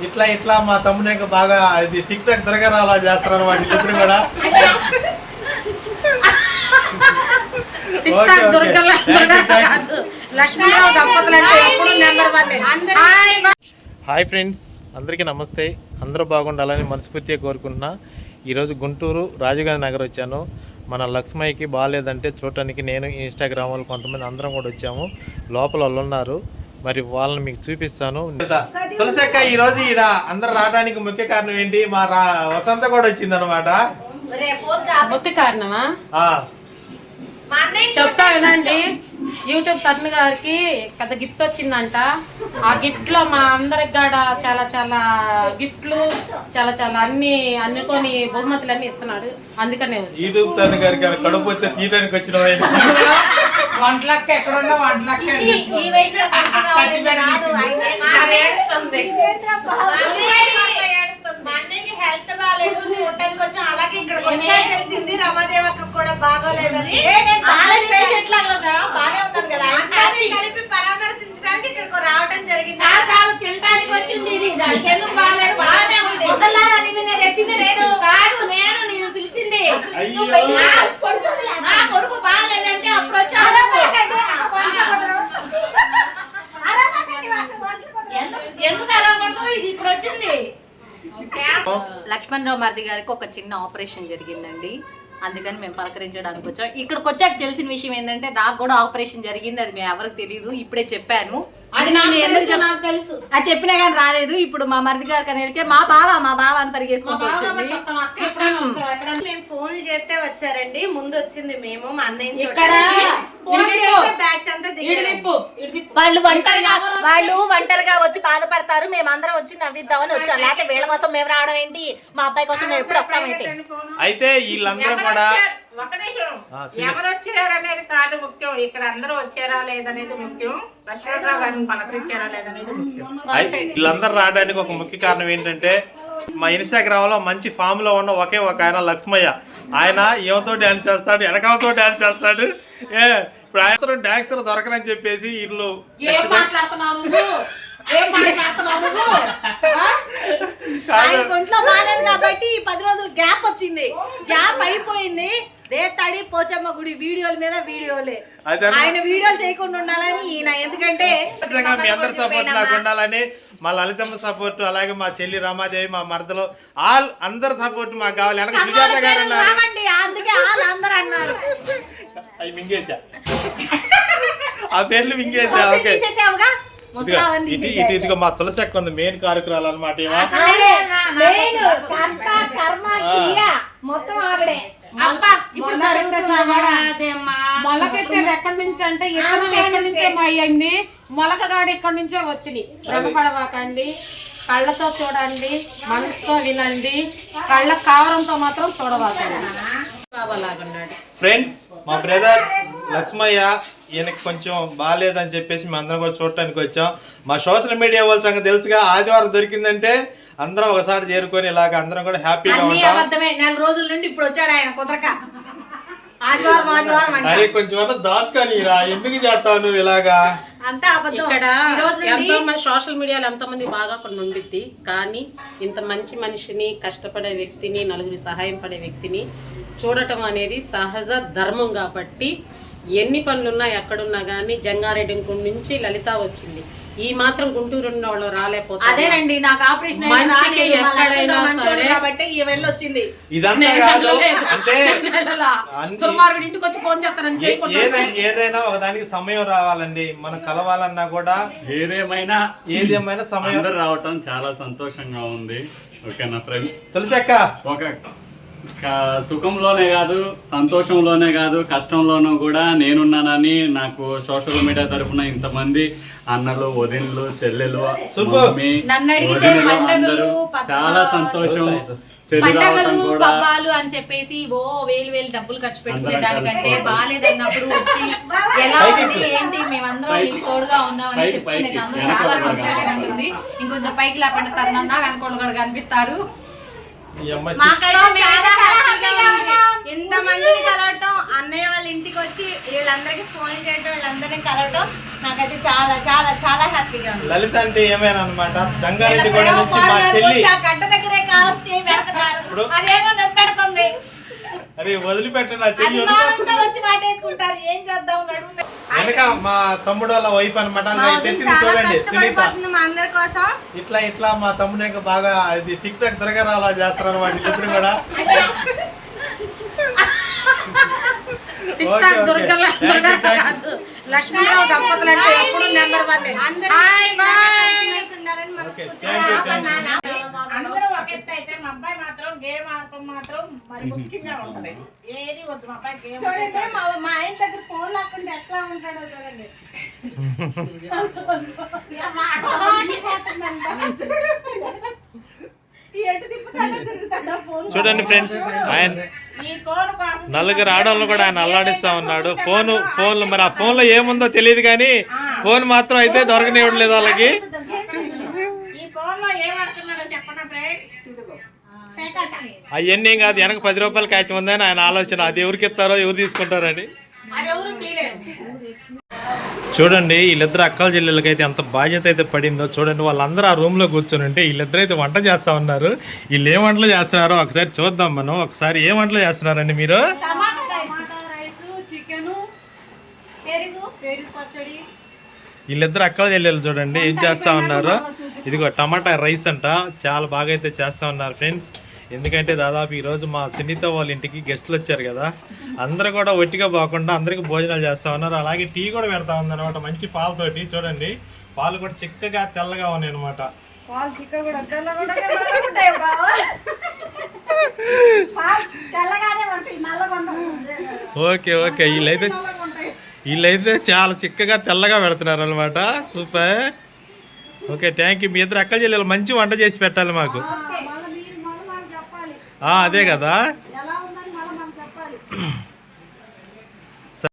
ఇట్లా ఇట్లా మా తమ్ముడు ఇంకా బాగా ఇది టిక్ టాక్ త్వరగా అలా చేస్తారు అనమాట ఇద్దరు కూడా. హాయ్ ఫ్రెండ్స్, అందరికీ నమస్తే. అందరూ బాగుండాలని మనస్ఫూర్తిగా కోరుకుంటున్నా. ఈరోజు గుంటూరు రాజుగారి నగర్ వచ్చాను. మన లక్ష్మయ్యకి బాగాలేదంటే చూడటానికి నేను ఇన్స్టాగ్రామ్ వాళ్ళు కొంతమంది అందరం కూడా వచ్చాము. లోపల వాళ్ళు ఉన్నారు, మరి వాళ్ళని మీకు చూపిస్తాను. తులసక్క ఈరోజు ఈడ అందరు రావడానికి ముఖ్య కారణం ఏంటి? మా వసంత కూడా వచ్చింది అనమాట. ముఖ్య కారణమా చెప్తా వినండి. యూట్యూబ్ తరుణ్ గారికి పెద్ద గిఫ్ట్ వచ్చిందంట. ఆ గిఫ్ట్ లో మా అందరికి కూడా చాలా చాలా గిఫ్ట్లు చాలా చాలా అన్ని అనుకొని బహుమతులు అన్ని ఇస్తున్నాడు. అందుకనే యూట్యూబ్ తరుణ్ గారికి కడుపు వచ్చే తీయడానికి వచ్చిన వంటలక్క ఎక్కడున్నా వంటలక్క హెల్త్ బాగాలేదు, చూడటానికి వచ్చాం. అలాగే ఇక్కడ తెలిసింది రమాదేవక్క కూడా బాగోలేదని కలిపి పరామర్శించడానికి ఇక్కడికి రావడం జరిగింది. తినడానికి వచ్చింది. నేను పిలిచింది నా కొడుకు బాగాలేదంటే అప్పుడు వచ్చా. ఎందుకు అలా పడుతుంది? ఇది ఇప్పుడు వచ్చింది. లక్ష్మణ్ రావు మరిది గారికి ఒక చిన్న ఆపరేషన్ జరిగిందండి. అందుకని మేము పలకరించడానికి వచ్చాం. ఇక్కడికి వచ్చాక తెలిసిన విషయం ఏంటంటే నాకు కూడా ఆపరేషన్ జరిగింది. అది మేము ఎవరికి తెలియదు, ఇప్పుడే చెప్పాను. అది నాకు తెలుసు, అది చెప్పినా కానీ రాలేదు. ఇప్పుడు మా మరిది గారికి అనేది మా బావ అని పరిగేసుకుంటూ వచ్చింది. మేము ఫోన్లు చేస్తే వచ్చారండి. ముందు వచ్చింది మేము మా అన్నయ్య. వాళ్ళు ఒంటరిగా వచ్చి బాధపడతారు, మేమందరం వచ్చి నవ్విద్దామని వచ్చాం. లేకపోతే వీళ్ళ కోసం మేము రావడం ఏంటి? మా అబ్బాయి కోసం మేము ఎప్పుడు వస్తామైతే అయితే వీళ్ళందరూ కూడా ఎవరు వచ్చారు అనేది కాదు ముఖ్యం, ఇక్కడ అందరూ వచ్చారా లేదనేది ముఖ్యం. లక్ష్మణరావు గారిని పలకరించారా లేదనేది ముఖ్యం. వీళ్ళందరూ రావడానికి ఒక ముఖ్య కారణం ఏంటంటే మా ఇన్స్టాగ్రామ్ లో మంచి ఫామ్ లో ఉన్న ఒకే ఒక ఆయన లక్ష్మయ్య. ఆయన ఏమతో డాన్స్ చేస్తాడు, వెనకాలతో డాన్స్ చేస్తాడు. ఇప్పుడు ఆయన డాన్సర్ దొరకనని చెప్పేసి వీళ్ళు ఒంట్లో బాగాలేదు కాబట్టి 10 రోజులు గ్యాప్ వచ్చింది. గ్యాప్ అయిపోయింది. రేతాడి పోచమ్మ గుడి వీడియోల మీద వీడియోలే. ఆయన వీడియోలు చేయకుండా ఉండాలని ఈయన, ఎందుకంటే మీ అందరి సపోర్ట్ నాకు ఉండాలని, మా లలితమ్మ సపోర్ట్, అలాగే మా చెల్లి రమాదేవి, మా మరదలు, అందరు సపోర్ట్ మాకు కావాలి. వెనక సుజాత గారు అందుకే అందరూ అన్నారు. అవి మింగేసా, ఆ పేర్లు మింగేసా. ఓకే, ఇదిగో మా తులసక్క ఉంది మెయిన్ కారకురాలు అనమాట. మొత్తం ఆవిడే. మొలకెత్తేది ఎక్కడి నుంచి అంటే ఎక్కడి నుంచే అయ్యింది. మొలకగాడు ఎక్కడి నుంచో వచ్చినాయి. భ్రమపడవాకండి, కళ్ళతో చూడండి, మనసుతో వినండి, కళ్ళ కావరంతో మాత్రం చూడవాకండి. ఫ్రెండ్స్, మా బ్రదర్ లక్ష్మయ్య ఈయనకి కొంచెం బాగాలేదని చెప్పేసి మేము అందరం కూడా చూడటానికి వచ్చాం. మా సోషల్ మీడియా వాళ్ళ సంగతి తెలుసుగా, ఆదివారం దొరికిందంటే అందరం ఒకసారి చేరుకొని ఇలాగ అందరం కూడా హ్యాపీగా ఉంటాం. 4 రోజుల నుండి ఇప్పుడు వచ్చాడు ఆయన కుదరక. అరే కొంచెం దాచుకొని ఎందుకు చేస్తావు నువ్వు ఇలాగా? ఇక్కడ ఎంతో మంది సోషల్ మీడియాలో ఎంతో మంది బాగా కొన్ని ఉండిద్ది, కానీ ఇంత మంచి మనిషిని, కష్టపడే వ్యక్తిని, నలుగురి సహాయం పడే వ్యక్తిని చూడటం అనేది సహజ ధర్మం. కాబట్టి ఎన్ని పనులున్నా ఎక్కడున్నా కానీ జంగారెడ్డి నుంచి లలిత వచ్చింది. ఈ మాత్రం గుంటూరు ఉన్న వాళ్ళు రాలేకపోతే అదేనండి నాకు ఆపరేషన్ వచ్చింది. ఇంటికి వచ్చి ఫోన్ చేస్తారని ఏదైనా ఒక దానికి సమయం రావాలండి. మనం కలవాలన్నా కూడా ఏదేమైనా సమయం రావటం చాలా సంతోషంగా ఉంది. ఓకేనా ఫ్రెండ్స్? తులసక్క ఒక సుఖంలోనే కాదు, సంతోషంలోనే కాదు, కష్టంలోనూ కూడా నేనున్నానని నాకు సోషల్ మీడియా తరఫున ఇంతమంది అన్నలు, వదినలు, చెల్లెలు, అందరూ చాలా సంతోషం. పబ్బాలు అని చెప్పేసి వేలు డబ్బులు ఖర్చు పెట్టుకునే దానికంటే బాగాలేదన్నప్పుడు వచ్చి ఎలా ఉంది ఏంటి మేమందరం మీకు తోడుగా ఉన్నామని చెప్పుకునేది అందరూ చాలా సంతోషంగా ఉంటుంది. ఇంకొంచెం పైకి లేకుండా తనన్నా వెనకోళ్ళు కూడా కనిపిస్తారు. ఇంత మందిని కలవటం, అన్నయ్య వాళ్ళ ఇంటికి వచ్చి వీళ్ళందరికీ ఫోన్ చేయటం, వీళ్ళందరినీ కలవటం నాకైతే చాలా చాలా చాలా హ్యాపీగా ఉంది. లలిత అంటే ఏమైనా అనమాట, దంగారెడ్డి కూడా నుంచి మా చెల్లి గడ్డ దగ్గరే కాలం చేయి పెడతారు, అదేమో నొప్పెడుతుంది. అరే వదిలిపెట్టు, నా చెల్లి వచ్చి మాటేసుకుంటారు, ఏం చేద్దాం. వెనక మా తమ్ముడు వాళ్ళ వైఫ్ అనమాట, చాలా కష్టపడిపోతుంది మా అందరి కోసం. ఇట్లా మా తమ్ముడు ఇంకా బాగా ఇది టిక్ టాక్ త్వరగా అలా చేస్తారు అనమాట ఇద్దరు కూడా. లక్ష్మీరావు దంపతులు అంటే ఎప్పుడు నెంబర్ 1. అందరూ ఒక ఎత్తు అయితే మా అబ్బాయి మాత్రం గేమ్ ఆడటం మాత్రం మరి ముఖ్యంగా ఉంటది. ఏది వద్దు మా అబ్బాయి గేమ్. చూడండి మా ఆయన దగ్గర ఫోన్ లాక్కుంటే ఎట్లా ఉంటాడో చూడండి. చూడండి ఫ్రెండ్స్, ఆయన ఈ ఫోన్ కోసం నలుగురు ఆడవాళ్ళు కూడా ఆయన అల్లాడిస్తా ఉన్నాడు. ఫోన్ మరి ఆ ఫోన్ లో ఏముందో తెలియదు కానీ ఫోన్ మాత్రం అయితే దొరకనివ్వట్లేదు వాళ్ళకి. ఈ ఫోన్ లో ఏం ఆడుతున్నాడో చెప్పండి ఫ్రెండ్స్. అవన్నీ ఏం కాదు, వెనక 10 రూపాయల కాగితం ఉందని ఆయన ఆలోచన. అది ఎవరికి ఇస్తారో ఎవరు తీసుకుంటారని. చూడండి వీళ్ళిద్దరు అక్కల చెల్లెలకి అయితే ఎంత బాధ్యత అయితే పడిందో చూడండి. వాళ్ళందరూ ఆ రూమ్ లో కూర్చొని ఉంటే వీళ్ళిద్దరు అయితే వంట చేస్తా ఉన్నారు. వీళ్ళు ఏ వంటలు చేస్తున్నారో ఒకసారి చూద్దాం మనం. ఒకసారి ఏ వంటలు చేస్తున్నారండి మీరు? వీళ్ళిద్దరు అక్కల చెల్లెలు చూడండి ఏం చేస్తా ఉన్నారు. ఇదిగో టమాటా రైస్ అంట, చాలా బాగా అయితే చేస్తా ఉన్నారు ఫ్రెండ్స్. ఎందుకంటే దాదాపు ఈరోజు మా సునీత వాళ్ళ ఇంటికి గెస్టులు వచ్చారు కదా, అందరూ కూడా ఒట్టిగా పోకుండా అందరికి భోజనాలు చేస్తా ఉన్నారు. అలాగే టీ కూడా పెడతా ఉందన్నమాట, మంచి పాలతోటి. చూడండి పాలు కూడా చిక్కగా తెల్లగా ఉన్నాయి అనమాట. ఓకే ఓకే, వీళ్ళైతే చాలా చిక్కగా తెల్లగా పెడుతున్నారు అనమాట. Super, okay thank you. మీ ఇద్దరు అక్కల చెల్లెలు మంచి వంట చేసి పెట్టాలి మాకు. అదే కదా.